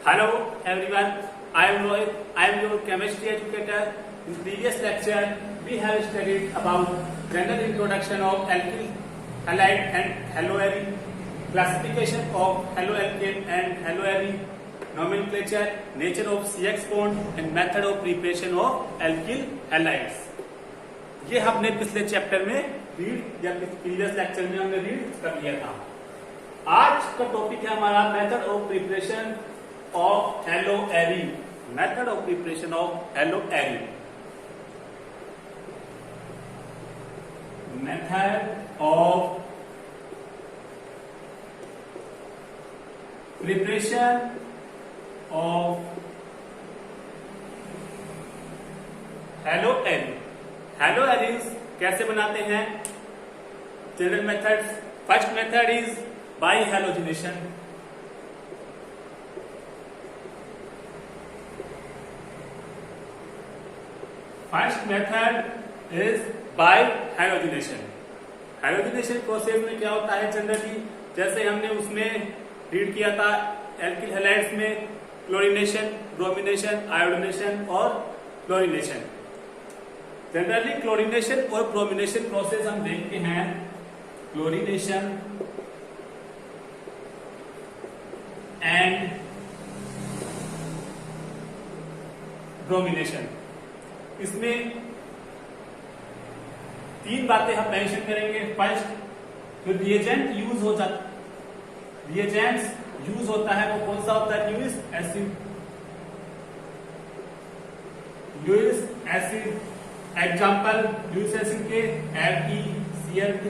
Hello everyone, I am Rohit. I am your chemistry educator. In previous lecture, we have studied about general introduction of alkyl halide and haloarine, classification of haloalkane and haloarine, nomenclature, nature of CX bond and method of preparation of alkyl halides. ये हमने पिछले chapter में read या previous lecture में हमने read कर लिया था। आज का टॉपिक है हमारा method of preparation of haloarine. Method of preparation of haloarine. Method of preparation of haloarine. Haloarines कैसे बनाते हैं? General methods. First method is by halogenation. First method is by hydrogenation. Hydrogenation process में क्या होता है generally, जैसे हमने उसमें रीड किया था एल्किल हैलाइड्स में क्लोरीनेशन, ब्रोमिनेशन, आयोडीनेशन और क्लोरीनेशन। जनरली क्लोरीनेशन और ब्रोमिनेशन प्रोसेस हम देखते हैं। क्लोरीनेशन एंड ब्रोमिनेशन, इसमें तीन बातें हम मेंशन करेंगे। फर्स्ट, जो रिएजेंट यूज हो जाता, रिएजेंट्स यूज होता है वो कौन सा होता है? Lewis acid. Lewis acid example Lewis acid के FeCl3,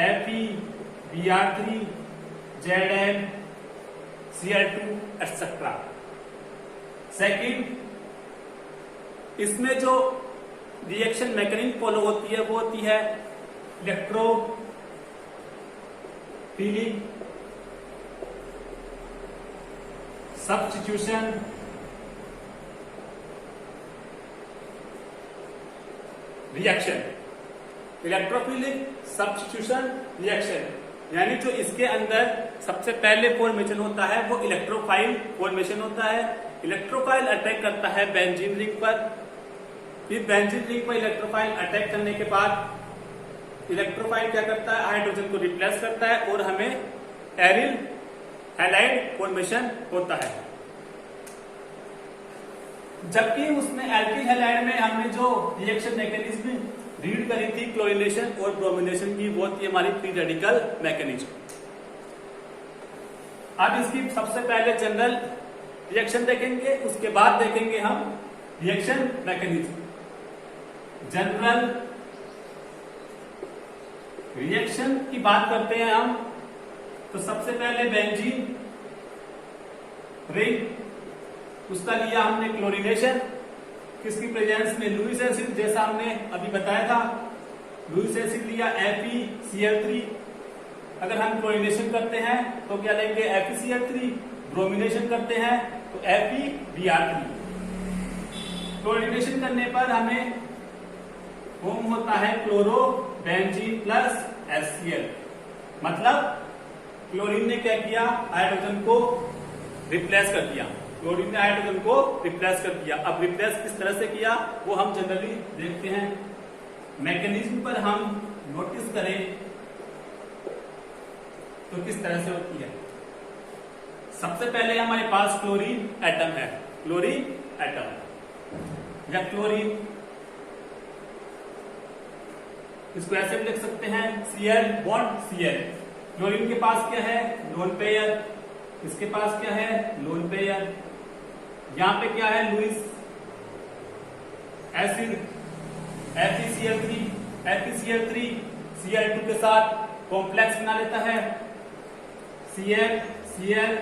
FeBr3, Zn, Cl2 etcetera. Second, इसमें जो रिएक्शन मैकेनिज्म फॉलो होती है वो होती है electrophilic substitution reaction. Electrophilic substitution reaction यानी जो इसके अंदर सबसे पहले फॉर्मेशन होता है वो इलेक्ट्रोफाइल फॉर्मेशन होता है। इलेक्ट्रोफाइल अटैक करता है बेंजीन रिंग पर। फिर बेंजीन रिंग पर इलेक्ट्रोफाइल अटैक करने के बाद इलेक्ट्रोफाइल क्या करता है? हाइड्रोजन को रिप्लेस करता है और हमें एरिल हैलाइड फॉर्मेशन होता है। जबकि उसमें एल्किल हैलाइड में हमने जो रिएक्शन मैकेनिज्म रीड करी थी क्लोरीनेशन और ब्रोमिनेशन की, वो थी हमारी फ्री रेडिकल मैकेनिज्म। अब इसकी सबसे पहले जनरल रिएक्शन देखेंगे, उसके बाद देखेंगे हम रिएक्शन मैकेनिज्म। जनरल रिएक्शन की बात करते हैं हम, तो सबसे पहले बेंजीन रिंग, उसका लिया हमने क्लोरीनेशन, किसकी प्रेजेंस में? लुईस एसिड, जैसा हमने अभी बताया था। लुईस एसिड लिया FeCl3। अगर हम क्लोरीनेशन करते हैं तो क्या लेंगे? FeCl3। ब्रोमिनेशन करते हैं तो FeBr3। क्लोरीनेशन करने पर हमें फॉर्म होता है क्लोरो बेंजीन प्लस HCl। मतलब क्लोरीन ने क्या किया? हाइड्रोजन को रिप्लेस कर दिया। क्लोरीन ने हाइड्रोजन को रिप्लेस कर दिया। अब रिप्लेस किस तरह से किया वो हम जनरली देखते हैं। मैकेनिज्म पर हम नोटिस करें तो किस तरह से होती है। सबसे पहले हमारे पास क्लोरीन एटम है, क्लोरीन एटम या क्लोरीन, इसको ऐसे भी लिख सकते हैं Cl बॉन्ड Cl। क्लोरीन के पास क्या है? Lone pair. इसके पास क्या है? Lone pair. यहां पे क्या है? Lewis acid FeCl3। FeCl3 Cl2 के साथ कॉम्प्लेक्स बना लेता है Cl Cl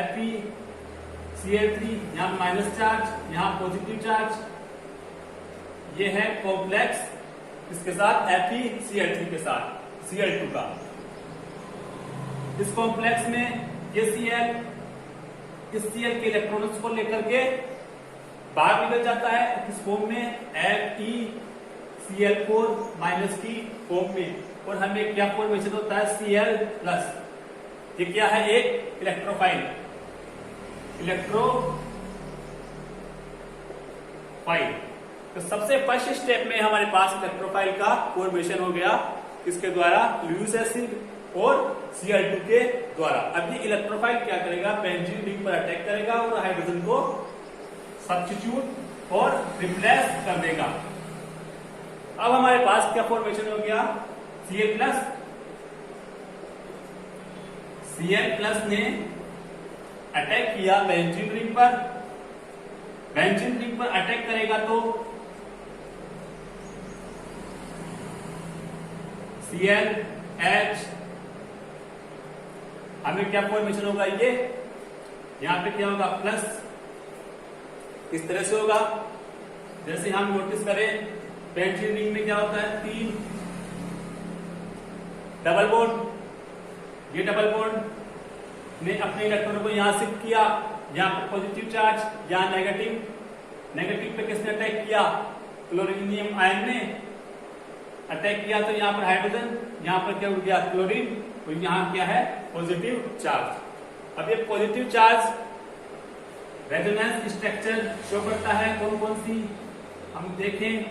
FeCl3, यहां माइनस चार्ज, यहां पॉजिटिव चार्ज। ये है कॉम्प्लेक्स, इसके साथ FeCl3 के साथ Cl2 का। इस कॉम्प्लेक्स में ये Cl इस Cl के इलेक्ट्रॉन्स को लेकर के बाहर निकल जाता है किस फॉर्म में? FeCl4 माइनस की फॉर्म में, और हमें क्या फॉर्मेशन होता है? Cl plus. ये क्या है? एक इलेक्ट्रोफाइल। इलेक्ट्रोफाइल। तो सबसे फर्स्ट स्टेप में हमारे पास इलेक्ट्रोफाइल का फॉर्मेशन हो गया, किसके द्वारा? ल्यूइस एसिड और Cl2 के द्वारा। अब ये इलेक्ट्रोफाइल क्या करेगा? बेंजीन रिंग पर अटैक करेगा और हाइड्रोजन को सब्स्टिट्यूट और रिप्लेस कर देगा। अब हमारे पास क्या फॉर्मेशन हो गया? Cl+ ने अटैक किया बेंजीन रिंग पर। बेंजीन रिंग पर अटैक करेगा तो ClH, हमें क्या फॉर्मेशन होगा? ये यहां पे क्या होगा? प्लस, इस तरह से होगा। जैसे हम नोटिस करें बेंजीन रिंग में क्या होता है? 3 डबल बॉन्ड। ये डबल बॉन्ड ने अपने इलेक्ट्रॉन को यहां शिफ्ट किया, यहां पर पॉजिटिव चार्ज, यहां नेगेटिव। नेगेटिव पे किसने अटैक किया? क्लोरीनियम आयन ने अटैक किया, तो यहां पर हाइड्रोजन, यहां पर क्या उड़ गया? क्लोरीन, तो यहां क्या है? Positive charge. अब ये positive charge resonance structure show करता है। कौन कौन सी हम देखें,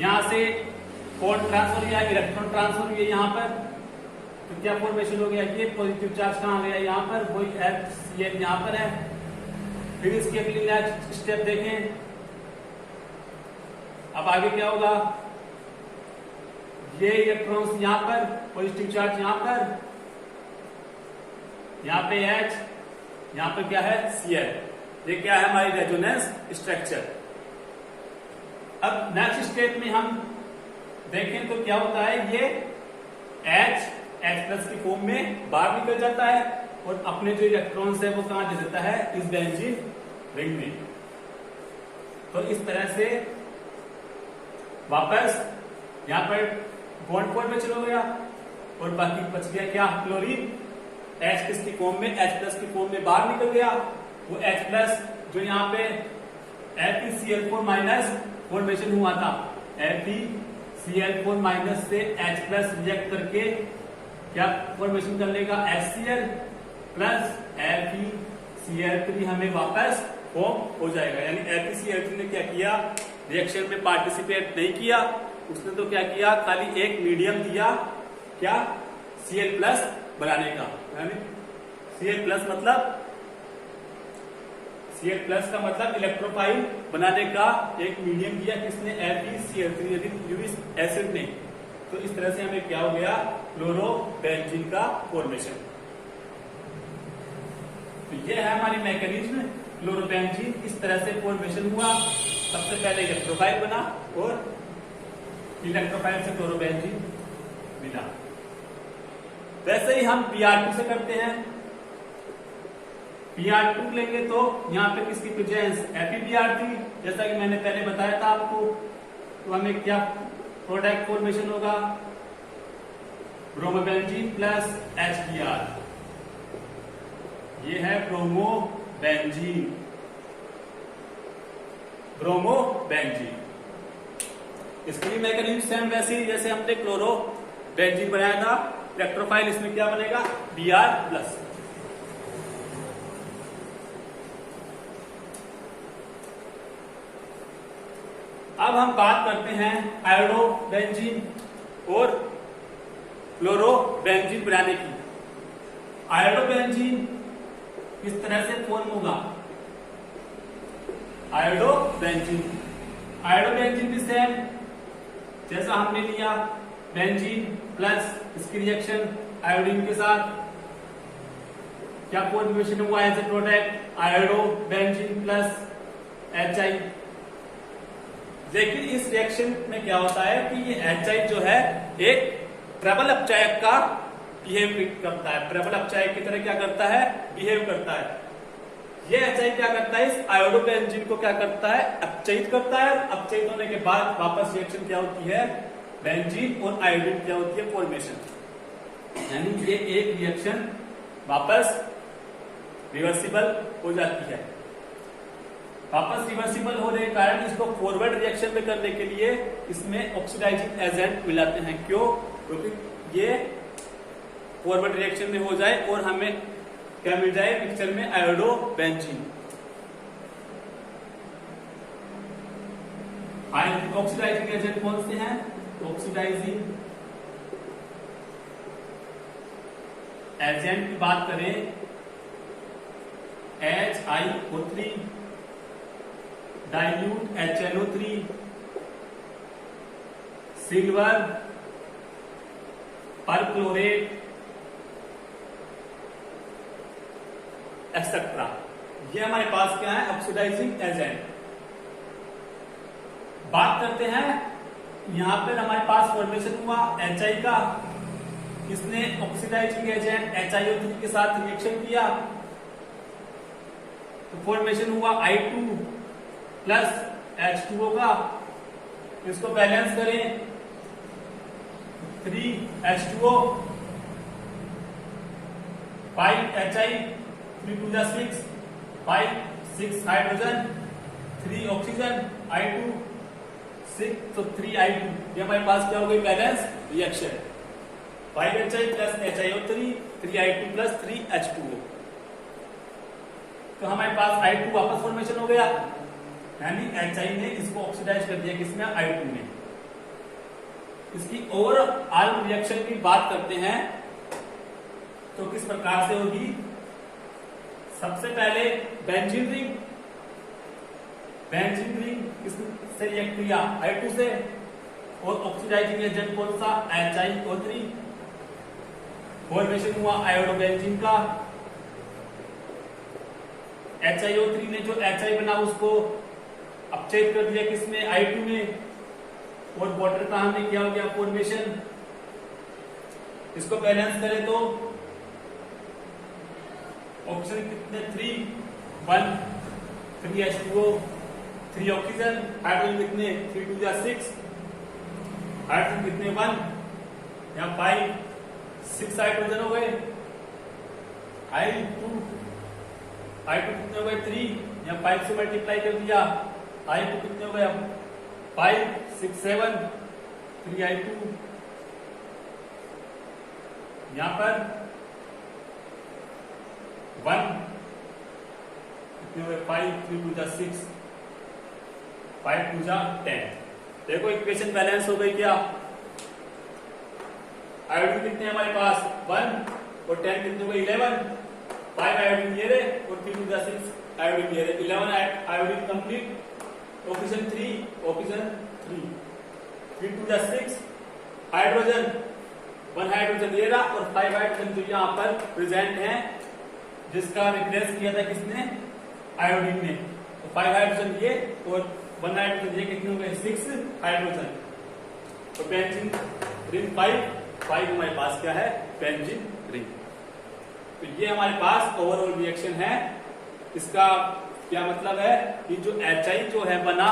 यहां से कोण ट्रांसफर या इलेक्ट्रॉन ट्रांसफर हुई है यहां पर, तो क्या फॉर्मेशन हो गया? ये पॉजिटिव चार्ज कहां गया? यहां पर, वही HCl यहां पर है। फिर इसके लिए नेक्स्ट स्टेप देखें। अब आगे क्या होगा? ये इलेक्ट्रॉन्स यहां पर, पॉजिटिव चार्ज यहां पर, यहां पे H, यहां पर क्या है? Cl। ये क्या है? हमारी रेजोनेंस स्ट्रक्चर। अब नेक्स्ट स्टेप में हम देखें तो क्या होता है? ये H की फॉर्म में बाहर निकल जाता है और अपने जो इलेक्ट्रॉन्स है वो कहां दे देता है? इस बेंजीन रिंग में। तो इस तरह से वापस यहां पर बॉन्ड फॉर्मेशन हो गया और बाकी बच गया क्या? क्लोरीन। H किसकी फॉर्म में? H+ की फॉर्म में बाहर निकल गया। वो H+ जो यहाँ पे FeCl4- फॉर्मेशन हुआ था, FeCl4- से H+ रिएक्ट करके क्या फॉर्मेशन कर लेगा? HCl प्लस FeCl3 हमें वापस फॉर्म हो जाएगा। यानी FeCl3 ने क्या किया? रिएक्शन में पार्टिसिपेट नहीं किया, उसने तो क्या किया? खाली एक मीडियम दिया, क्या? Cl+ बनाने का। यानी Cl+ का मतलब इलेक्ट्रोफाइल बनाने का एक मीडियम दिया, किसने? FeCl3 यानी ल्यूइस एसिड ने। तो इस तरह से हमें क्या हो गया? क्लोरोबेंजीन का फॉर्मेशन। तो ये है हमारी मैकेनिज्म। क्लोरोबेंजीन इस तरह से फॉर्मेशन हुआ। सबसे पहले इलेक्ट्रोफाइल बना और इलेक्ट्रोफाइल से क्लोरोबेंजीन मिला। वैसे ही हम Br2 से करते हैं। Br2 लेंगे तो यहाँ पे किसकी प्रेजेंस? FeBr थी, जैसा कि मैंने पहले बताया था आपको। तो हमें क्या प्रोडक्ट फॉर्मेशन होगा? Bromobenzene plus HBr। ये है ब्रोमोबेंजीन। इसके लिए मैकेनिज्म सेम वैसे ही जैसे हमने क्लोरोबेंजीन बनाया था। इलेक्ट्रोफाइल इसमें क्या बनेगा? Br+। अब हम बात करते हैं आयोडोबेंजीन और क्लोरोबेंजीन बनाने की। आयोडोबेंजीन किस तरह से फॉर्म होगा? आयोडोबेंजीन भी सेम जैसा हमने लिया बेंजीन प्लस इसकी रिएक्शन आयोडीन के साथ, क्या फॉर्मेशन हुआ as a product? Iodobenzene plus HI। लेकिन इस रिएक्शन में क्या होता है कि ये HI जो है एक ट्रिपल अपचायक का बिहेव करता है। ट्रिपल अपचायक की तरह क्या करता है? बिहेव करता है। ये HI क्या करता है? इस आयोडोबेंजीन को क्या करता है? अपचयित करता है। अपचयित होने के बाद वापस रिएक्शन क्या होती है? बेंजीन और आयोडीन क्या होती है? फॉर्मेशन। यानी ये एक रिएक्शन वापस रिवर्सिबल हो जाती है। वापस रिवर्सिबल होने के कारण इसको फॉरवर्ड रिएक्शन में करने के लिए इसमें ऑक्सीडाइजिंग एजेंट मिलाते हैं। क्यों? क्योंकि ये फॉरवर्ड रिएक्शन में हो जाए और हमें क्या मिल जाए मिक्सचर में, आयोडोबेंजीन। ऑक्सीडाइजिंग एजेंट कौन से हैं? ऑक्सीडाइजिंग एजेंट की बात करें, HiO3, dilute HNO3, silver perchlorate etcetera, ये हमारे पास क्या है? Oxidising agent. बात करते हैं, यहां पर हमारे पास फॉर्मेशन हुआ HI का, इसने ऑक्सीडाइजिंग एजेंट HiO3 के साथ रिएक्शन किया तो फॉर्मेशन हुआ I2 प्लस H2O का। इसको बैलेंस करें, 3H2O, 5HI, 3 2 6, 5 6 hydrogen, 3 oxygen, I2 6, तो 3I2। ये हमारे पास क्या हो गई? Balance reaction. 5HI plus HiO3, 3I2 plus 3H2O। तो हमारे पास I2 वापस फॉर्मेशन हो गया, यानी HI ने इसको ऑक्सीडाइज कर दिया किसमें? I2 में। इसकी ओवरऑल रिएक्शन की बात करते हैं तो किस प्रकार से होगी? सबसे पहले बेंजीन रिंग, किससे रिएक्ट किया? I2 से। और ऑक्सीडाइजिंग एजेंट कौन सा? HiO3। फॉर्मेशन हुआ आयोडोबेंजीन का। HiO3 ने जो HI बना उसको अपचेत कर दिया किसमें? I2 में। और वाटर का हमने क्या हो गया? फॉर्मेशन। इसको बैलेंस करें तो ऑक्सीजन कितने? 3 1, 3H2O, 3 ऑक्सीजन, हाइड्रोजन कितने? 3 2 6, हाइड्रोजन कितने? 1, यहाँ 5 6 हाइड्रोजन हो गए। I2 कितने हो गए? 3, यहाँ 5 से मल्टीप्लाई कर दिया। I2 कितने हो गए? 5 6 7, 3I2, यहाँ पर 1 कितने हो गए? 5 3 2 6, 5 2 10। देखो इक्वेशन बैलेंस हो गई क्या? आयोडीन कितने हमारे पास? 1 और 10 कितने हो गए? 11। 5 आयोडीन ये रहे और 3 2 6 आयोडीन ये रहे, 11 iodine complete. Oxygen 3 3 2 6 hydrogen, 1 hydrogen ये रहा और 5 हाइड्रोजन जो यहाँ पर प्रेजेंट है, जिसका रिप्लेस किया था किसने? आयोडीन ने। तो 5 हाइड्रोजन ये और 1 हाइड्रोजन ये कितने हो गए? 6 हाइड्रोजन। तो बेंजीन रिंग 5 हमारे पास क्या है? Benzene ring. तो ये हमारे पास ओवरऑल रिएक्शन है। इसका क्या मतलब है कि जो HI जो है बना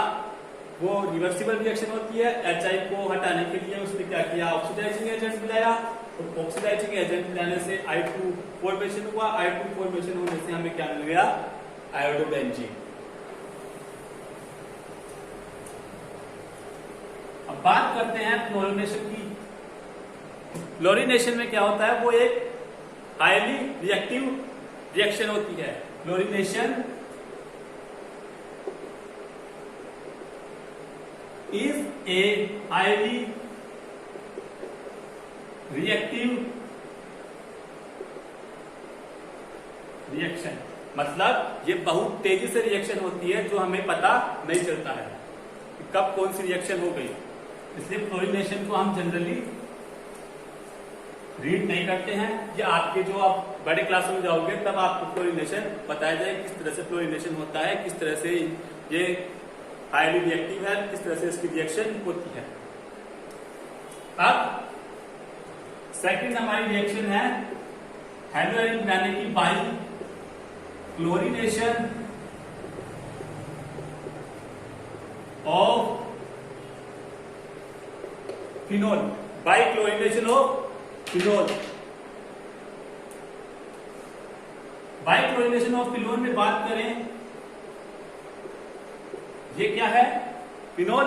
वो रिवर्सिबल रिएक्शन होती है। HI को हटाने के लिए उसने क्या किया? ऑक्सीडाइजिंग एजेंट मिलाया और ऑक्सीडाइजिंग एजेंट मिलाने से I2 फॉर्मेशन हुआ। I2 फॉर्मेशन होने से हमें क्या मिल गया? आयोडोबेंजीन। अब बात करते हैं क्लोरीनेशन की। क्लोरीनेशन में क्या होता है? वो एक हाईली रिएक्टिव रिएक्शन होती है। Chlorination is a highly reactive reaction, मतलब ये बहुत तेजी से रिएक्शन होती है जो हमें पता नहीं चलता है कि कब कौन सी रिएक्शन हो गई। इसलिए क्लोरीनेशन को हम जनरली रीड नहीं करते हैं। या आपके जो आप बड़े क्लास में जाओगे तब आपको क्लोरीनेशन बताया जाए किस तरह से क्लोरीनेशन होता है, किस तरह से ये हाईली रिएक्टिव है, किस तरह से इसकी रिएक्शन होती है। अब सेकंड हमारी रिएक्शन है हेलोएरिन बनाने की by chlorination of phenol, by chlorination of phenol. By chlorination of phenol में बात करें, ये क्या है? Phenol,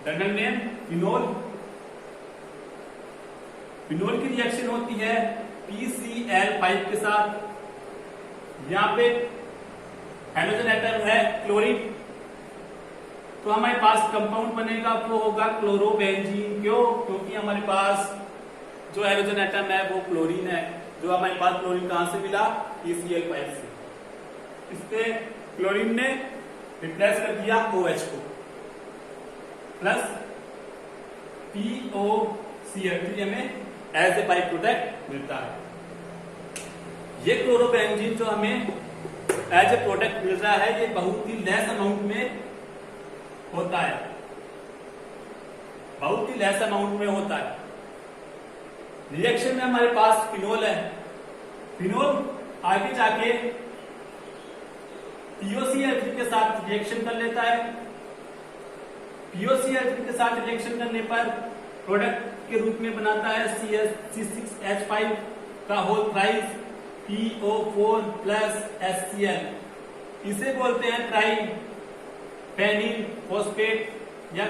general name phenol. Phenol की रिएक्शन होती है PCl5 के साथ, यहाँ पे हाइड्रोजन एटम है क्लोरीन, तो हमारे पास कंपाउंड बनेगा वो होगा क्लोरोबेंजीन। क्यों? क्योंकि हमारे पास जो हाइड्रोजन एटम है वो क्लोरीन है। जो हमारे पास क्लोरीन कहां से मिला? PCl5 से। इससे क्लोरीन ने रिप्लेस कर दिया OH को, प्लस POCl3 हमें एज ए बाई प्रोडक्ट मिलता है। ये क्लोरोबेंजीन जो हमें एज ए प्रोडक्ट मिल रहा है, ये बहुत ही लेस अमाउंट में होता है, बहुत ही लेस अमाउंट में होता है। रिएक्शन में हमारे पास फिनोल है, फिनोल आगे जाके POCl3 के साथ रिएक्शन कर लेता है। POCl3 के साथ रिएक्शन करने पर प्रोडक्ट के रूप में बनाता है C6H5 का whole thrice PO4 plus HCl। इसे बोलते हैं ट्राई पेनिल फॉस्फेट, या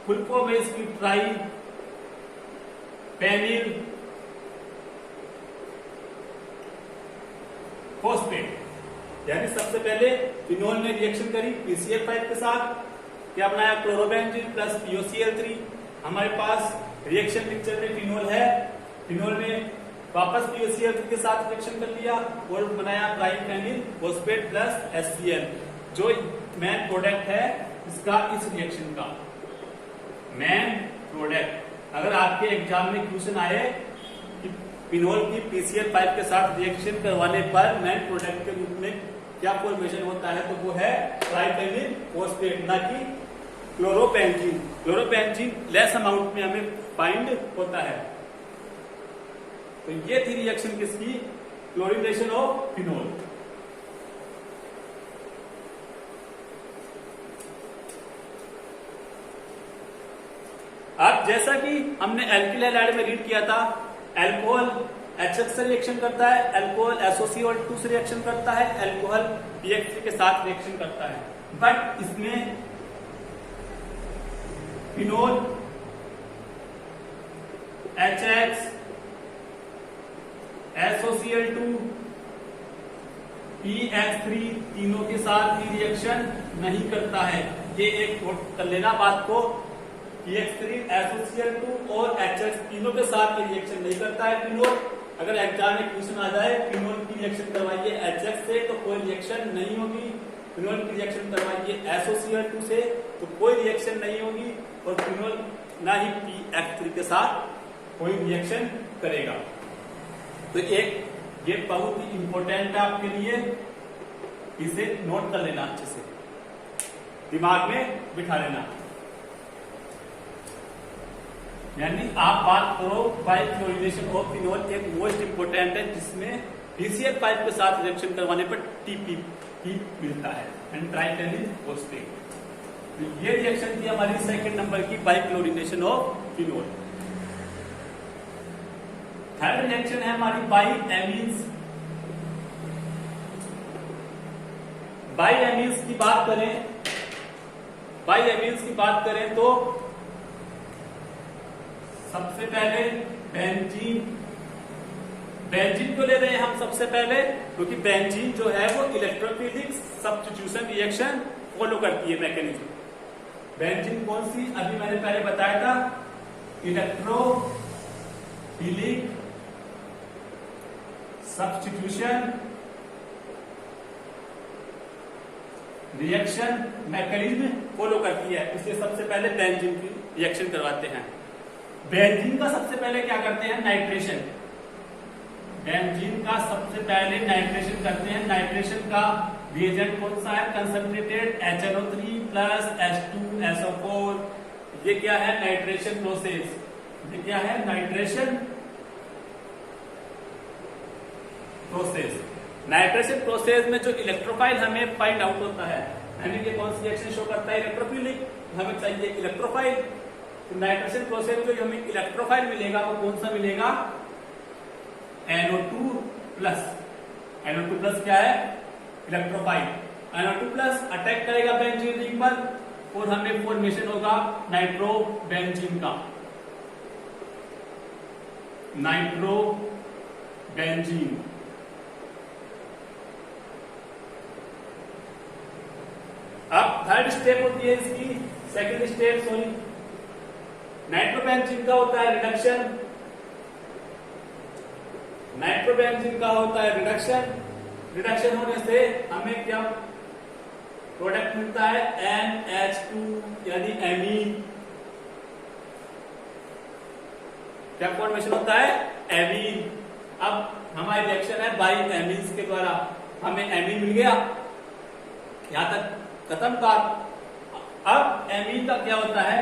फुल फॉर्म है इसकी ट्राई पेनिल फॉस्फेट। यानी सबसे पहले फिनोल ने रिएक्शन करी PCl5 के साथ, क्या बनाया? Chlorobenzene plus POCl3। हमारे पास रिएक्शन पिक्चर में फिनोल है, फिनोल ने वापस POCl3 के साथ रिएक्शन कर लिया और बनाया ट्राइफेनिल फॉस्फेट प्लस HCl, जो मेन प्रोडक्ट है इसका, इस रिएक्शन का मेन प्रोडक्ट। अगर आपके एग्जाम में क्वेश्चन आए कि फिनोल की PCl5 के साथ रिएक्शन करवाने पर मेन प्रोडक्ट के रूप में क्या फॉर्मेशन होता है, तो वो है ट्राइफेनिल फॉस्फेट, ना कि क्लोरोबेंजीन। क्लोरोबेंजीन लेस अमाउंट में हमें फाइंड होता है। तो ये थी रिएक्शन किसकी? Chlorination of phenol. अब जैसा कि हमने एल्किल हैलाइड में रीड किया था, एल्कोहल HX से रिएक्शन करता है, एल्कोहल SOCl2 से रिएक्शन करता है, एल्कोहल PX3 के साथ रिएक्शन करता है। बट इसमें फिनोल HX SOCl2 PX3 तीनों के साथ ही रिएक्शन नहीं करता है। ये एक नोट कर लेना बात को, PX3 SOCl2 और HX तीनों के साथ ये रिएक्शन नहीं करता है फिनोल। अगर एग्जाम में क्वेश्चन आ जाए फिनोल की रिएक्शन करवाइए HX से, तो कोई रिएक्शन नहीं होगी। फिनोल की रिएक्शन करवाइए SOCl2 से, तो कोई रिएक्शन नहीं होगी। और फिनोल ना ही PX3 के साथ कोई रिएक्शन करेगा। तो एक ये बहुत ही इंपॉर्टेंट है आपके लिए, इसे नोट कर लेना, अच्छे से दिमाग में बिठा लेना। यानी आप बात करो बाई क्लोरीनेशन ऑफ फिनोल, एक मोस्ट इंपोर्टेंट है जिसमें PCl5 के साथ रिएक्शन करवाने पर TPP मिलता है, एंड ट्राइफेनिल फॉस्फेट। तो ये रिएक्शन थी हमारी सेकंड नंबर की, by chlorination of phenol. Third reaction है हमारी बाई एमीन्स। बाई एमीन्स की बात करें, बाई एमीन्स की बात करें तो सबसे पहले बेंजीन। बेंजीन को ले रहे हैं हम सबसे पहले, क्योंकि बेंजीन जो है वो इलेक्ट्रोफिलिक सब्स्टिट्यूशन रिएक्शन फॉलो करती है मैकेनिज्म। बेंजीन कौन सी? अभी मैंने पहले बताया था, electrophilic substitution reaction mechanism follow करती है। इसलिए सबसे पहले बेंजीन की रिएक्शन करवाते हैं। बेंजीन का सबसे पहले क्या करते हैं? नाइट्रेशन। बेंजीन का सबसे पहले नाइट्रेशन करते हैं। नाइट्रेशन का रिएजेंट कौन सा है? Concentrated HNO3 plus H2SO4। ये क्या है? Nitration process. ये क्या है? Nitration process. नाइट्रेशन प्रोसेस में जो इलेक्ट्रोफाइल हमें फाइंड आउट होता है, यानी कि कौन सी रिएक्शन शो करता है? इलेक्ट्रोफिलिक। हमें चाहिए इलेक्ट्रोफाइल। तो नाइट्रेशन प्रोसेस में जो हमें इलेक्ट्रोफाइल मिलेगा वो कौन सा मिलेगा? NO2 plus. NO2 प्लस क्या है? इलेक्ट्रोफाइल। NO2 प्लस अटैक करेगा बेंजीन रिंग पर और हमें फॉर्मेशन होगा नाइट्रोबेंजीन का। बेंजीन। अब थर्ड स्टेप होती है इसकी, सेकंड स्टेप सॉरी, नाइट्रोबेंजीन का होता है रिडक्शन। नाइट्रोबेंजीन का होता है रिडक्शन। रिडक्शन होने से हमें क्या प्रोडक्ट मिलता है, NH2 यानी एमीन। क्या फॉर्मेशन होता है, एमीन। अब हमारी रिएक्शन है बाई एमीन्स के द्वारा, हमें एमीन मिल गया, यहां तक खत्म बात। अब एमीन का क्या होता है,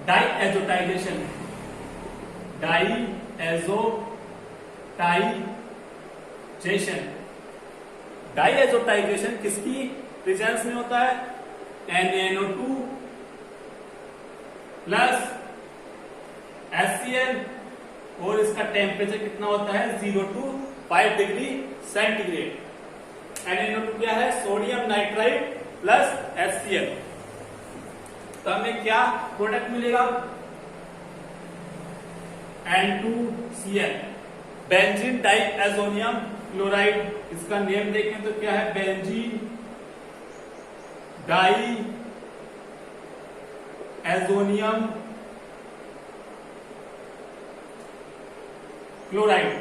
डाईएजोटाइजेशन। डाईएजोटाइजेशन किसकी प्रेजेंस में होता है, NaNO2 प्लस HCl, और इसका टेम्परेचर कितना होता है 0 to 5 डिग्री सेंटीग्रेड। NaNO2 क्या है, सोडियम नाइट्राइड प्लस HCl। तो हमें क्या प्रोडक्ट मिलेगा, N2Cl, बेंजीन डाइएजोनियम क्लोराइड। इसका नेम देखें तो क्या है, बेंजीन डाई एजोनियम क्लोराइड।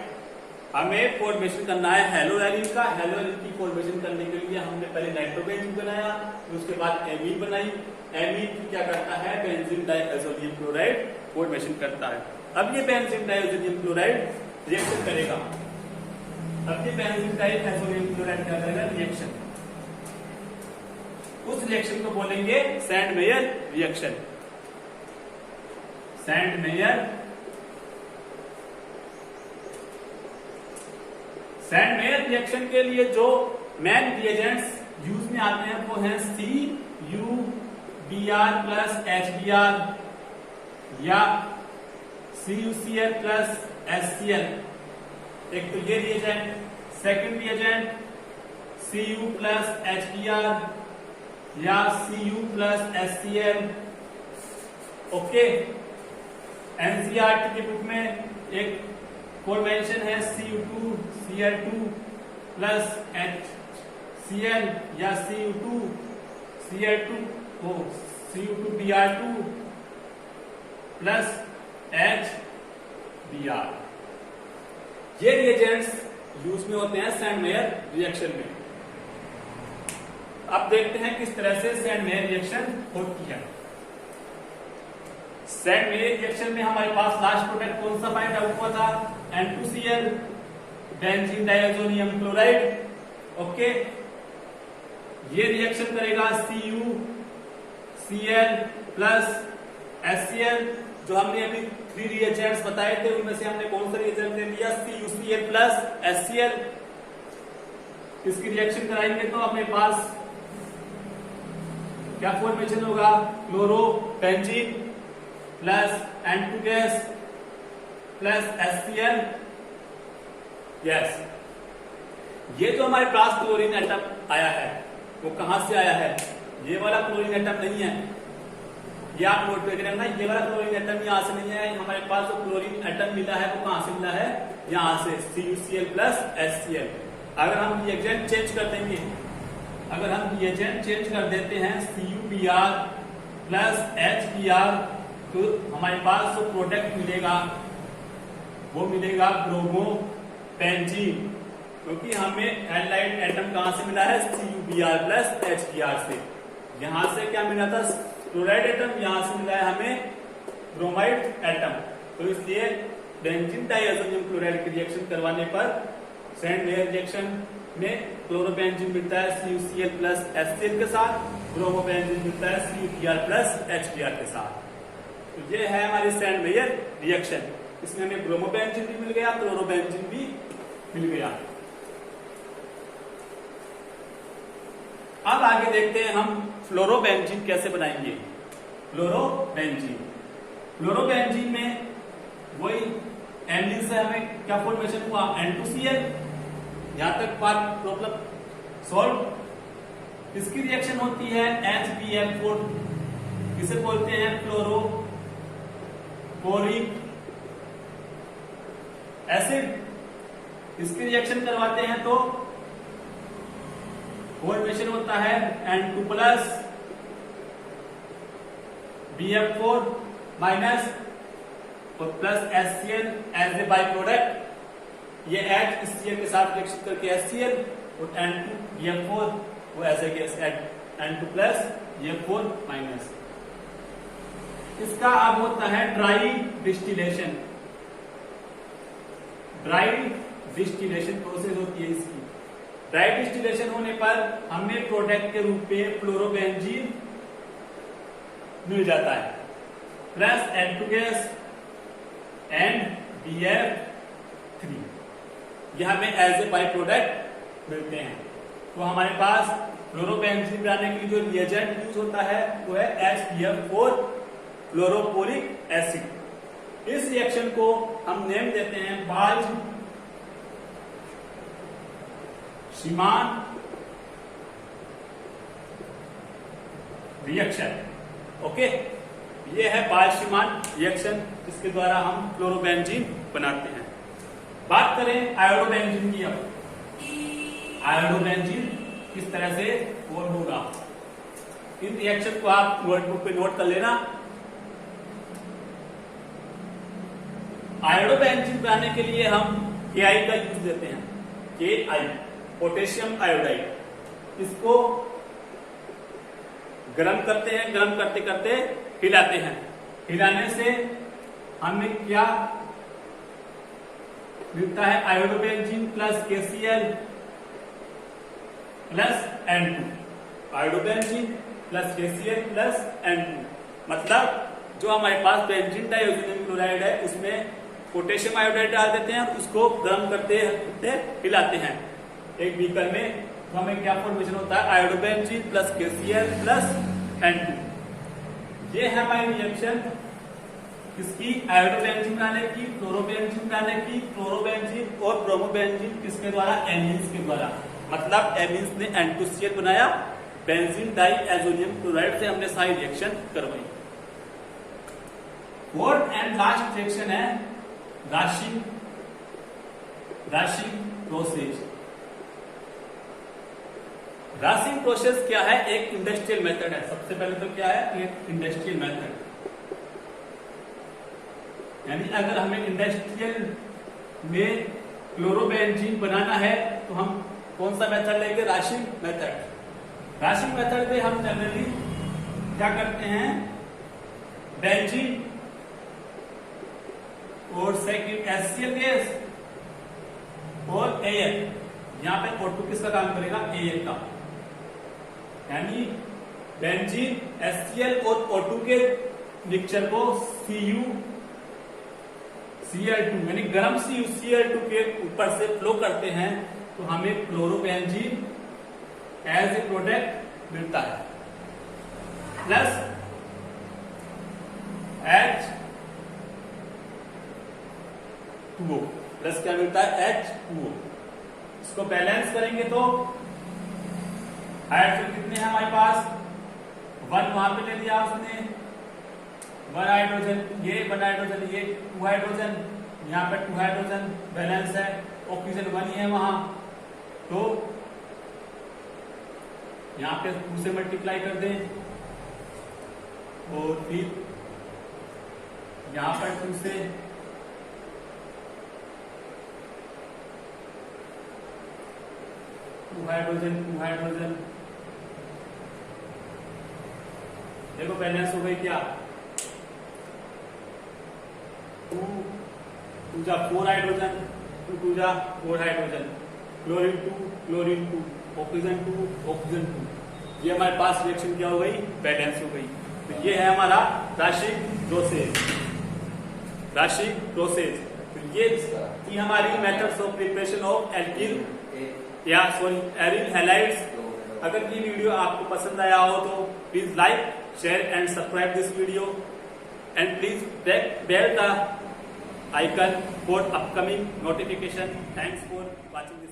हमें फॉर्मेशन करना है हेलोएरिन का। हेलोएरिन की फॉर्मेशन करने के लिए हमने पहले नाइट्रोबेंजीन बनाया, उसके बाद एमीन बनाई। एमीन क्या करता है, बेंजीन डाइएजोनियम क्लोराइड फॉर्मेशन करता है। अब ये बेंजीन डाइएजोनियम क्लोराइड रिएक्शन करेगा। अब ये बेंजीन डाइएजोनियम क्लोराइड क्या करेगा, रिएक्शन। उस रिएक्शन को बोलेंगे सैंडमेयर रिएक्शन। सैंडमेयर रिएक्शन के लिए जो मेन रिएजेंट्स यूज में आते हैं वो हैं CuBr प्लस HBr या CuCl प्लस HCl। एक तो ये reagent, second reagent Cu plus HBr या Cu plus HCl। Okay, NCERT की बुक में एक फॉर्मेशन है Cu2Cl2 प्लस HCl या Cu2Cl2 को Cu2Br2 प्लस HBr। ये रिएजेंट्स यूज में होते हैं सैंडमेयर रिएक्शन में। अब देखते हैं किस तरह से सैंडमेयर रिएक्शन होती है। सैंडमेयर रिएक्शन में हमारे पास लास्ट प्रोडक्ट कौन सा फाइंड आउट हुआ था, N2Cl, benzene diazonium chloride. Okay, ये रिएक्शन करेगा CuCl प्लस HCl। जो हमने अभी 3 रिएजेंट्स बताए थे उनमें से हमने कौन सा रिएजेंट ले लिया, CuCl प्लस HCl। इसकी रिएक्शन कराएंगे तो अपने पास क्या फॉर्मेशन होगा, chlorobenzene plus N2 gas plus HCl। Yes, ये जो हमारे पास क्लोरीन एटम आया है वो कहां से आया है, ये वाला क्लोरीन एटम नहीं है। ये आप नोट करके रखना, ये वाला क्लोरीन एटम यहां से नहीं है। हमारे पास जो क्लोरीन एटम मिला है वो कहां से मिला है, यहां से CuCl प्लस HCl। अगर हम रिएजेंट चेंज कर देंगे, अगर हम रिएजेंट चेंज कर देते हैं CuBr प्लस HBr, तो हमारे पास जो प्रोडक्ट मिलेगा वो मिलेगा ब्रोमोबेंजीन, क्योंकि हमें हैलाइड एटम कहां से मिला है, CuBr प्लस HBr से। यहां से क्या मिला था, क्लोराइड एटम, यहां से मिला है हमें ब्रोमाइड एटम। तो इसलिए बेंजीन डाइएजोनियम क्लोराइड की रिएक्शन करवाने पर सैंडमेयर रिएक्शन में क्लोरोबेंजीन मिलता है CuCl प्लस HCl के साथ, ब्रोमोबेंजीन मिलता है CuBr प्लस HBr के साथ। तो ये है हमारी सैंडमेयर रिएक्शन। इसमें हमें ब्रोमोबेंजीन भी मिल गया, क्लोरोबेंजीन भी मिल गया। अब आगे देखते हैं हम फ्लोरोबेंजीन कैसे बनाएंगे। फ्लोरोबेंजीन में वही एमीन से हमें क्या फॉर्मेशन हुआ, N2Cl। यहां तक बात प्रॉब्लम सॉल्व। इसकी रिएक्शन होती है HBl4, इसे बोलते हैं फ्लोरोबोरिक एसिड। इसकी रिएक्शन करवाते हैं तो फॉर्मेशन होता है N2 प्लस BF4 माइनस और plus HCl as a by product. ये H इस Cl के साथ रिएक्शन करके HCl और N2 BF4 वो as a gas N2 plus BF4 minus. इसका अब होता है dry distillation. Dry distillation process होती है इसकी। ड्राई डिस्टिलेशन होने पर हमें प्रोडक्ट के रूप में फ्लोरोबेंजीन मिल जाता है plus N2 gas and BF3, यह हमें एज ए बाई प्रोडक्ट मिलते हैं। तो हमारे पास फ्लोरोबेंजीन बनाने के लिए जो रिएजेंट यूज होता है वो है HBF4 फ्लोरोपोरिक एसिड। इस रिएक्शन को हम नेम देते हैं बाल्ज-शीमान रिएक्शन। ओके, ये है बाल्ज-शीमान रिएक्शन जिसके द्वारा हम फ्लोरोबेंजीन बनाते हैं। बात करें आयोडोबेंजीन की। अब आयोडोबेंजीन किस तरह से फॉर्म होगा, इन रिएक्शन को आप नोटबुक पे नोट कर लेना। आयोडोबेंजीन बनाने के लिए हम Ki का यूज देते हैं, Ki पोटेशियम आयोडाइड। इसको गर्म करते हैं, गर्म करते करते हिलाते हैं। हिलाने से हमें क्या मिलता है, iodobenzene plus KCl plus N2। Iodobenzene plus KCl plus N2 मतलब जो हमारे पास बेंजीन डाइऑक्सिजन क्लोराइड है उसमें पोटेशियम आयोडाइड डाल देते हैं, उसको गर्म करते हिलाते हैं एक बीकर में, तो हमें क्या फॉर्मेशन होता है, iodobenzene plus KCl plus N2। ये है हमारी रिएक्शन किसकी, आयोडोबेंजीन बनाने की, फ्लोरोबेंजीन बनाने की। फ्लोरोबेंजीन और ब्रोमोबेंजीन किसके द्वारा, एमीन्स के द्वारा। मतलब एमीन्स ने N2Cl बनाया, बेंजीन डाइएजोनियम क्लोराइड से हमने सारी रिएक्शन करवाई। फोर्थ एंड लास्ट रिएक्शन है राशिंग प्रोसेस। राशिंग प्रोसेस क्या है, एक इंडस्ट्रियल मेथड है। सबसे पहले तो क्या है, एक इंडस्ट्रियल मेथड, यानी अगर हमें इंडस्ट्रियल में क्लोरोबेंजीन बनाना है तो हम कौन सा मेथड लेंगे, राशिंग मेथड। राशिंग मेथड में हम जनरली क्या करते हैं, बेंजीन और सेकंड HCl गैस और एयर, यहां पे O2 किसका काम करेगा, एयर का। यानी बेंजीन HCl और O2 के मिक्सचर को Cl2 यानी गर्म Cl2 के ऊपर से फ्लो करते हैं तो हमें क्लोरोबेंजीन एज ए प्रोडक्ट मिलता है प्लस H2O प्लस क्या मिलता है, H2O। इसको बैलेंस करेंगे तो हाइड्रोजन कितने हैं हमारे पास, 1 वहां पे ले लिया उसने, 1 हाइड्रोजन, ये 1 हाइड्रोजन, ये 2 हाइड्रोजन, यहाँ पे 2 हाइड्रोजन बैलेंस है, ऑक्सीजन 1 ही है वहां, तो यहाँ पे 2 से मल्टीप्लाई कर दें और फिर यहाँ पर 2 से, टू हाइड्रोजन, देखो बैलेंस हो गई क्या, 2 जा 4 हाइड्रोजन, 2 जा 4 हाइड्रोजन, क्लोरीन 2, ऑक्सीजन 2। ये हमारे पास रिएक्शन क्या हो गई, बैलेंस हो गई। तो ये है हमारा राशिंग प्रोसेस। तो ये थी हमारी methods of preparation of alkyl aryl halides. अगर ये वीडियो आपको पसंद आया हो तो please like, share and subscribe this video and please bell the icon for upcoming notification. Thanks for watching this.